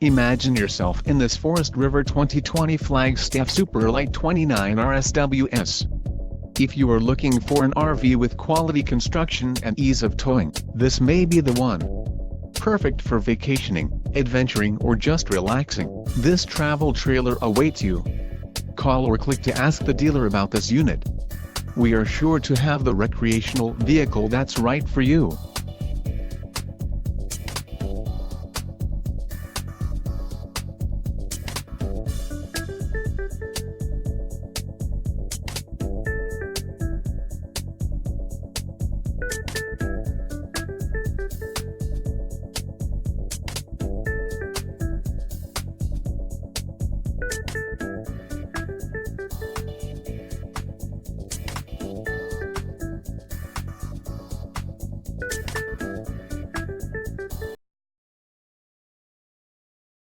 Imagine yourself in this Forest River 2020 Flagstaff Super Lite 29RSWS. If you are looking for an RV with quality construction and ease of towing, this may be the one. Perfect for vacationing, adventuring or just relaxing, this travel trailer awaits you. Call or click to ask the dealer about this unit. We are sure to have the recreational vehicle that's right for you.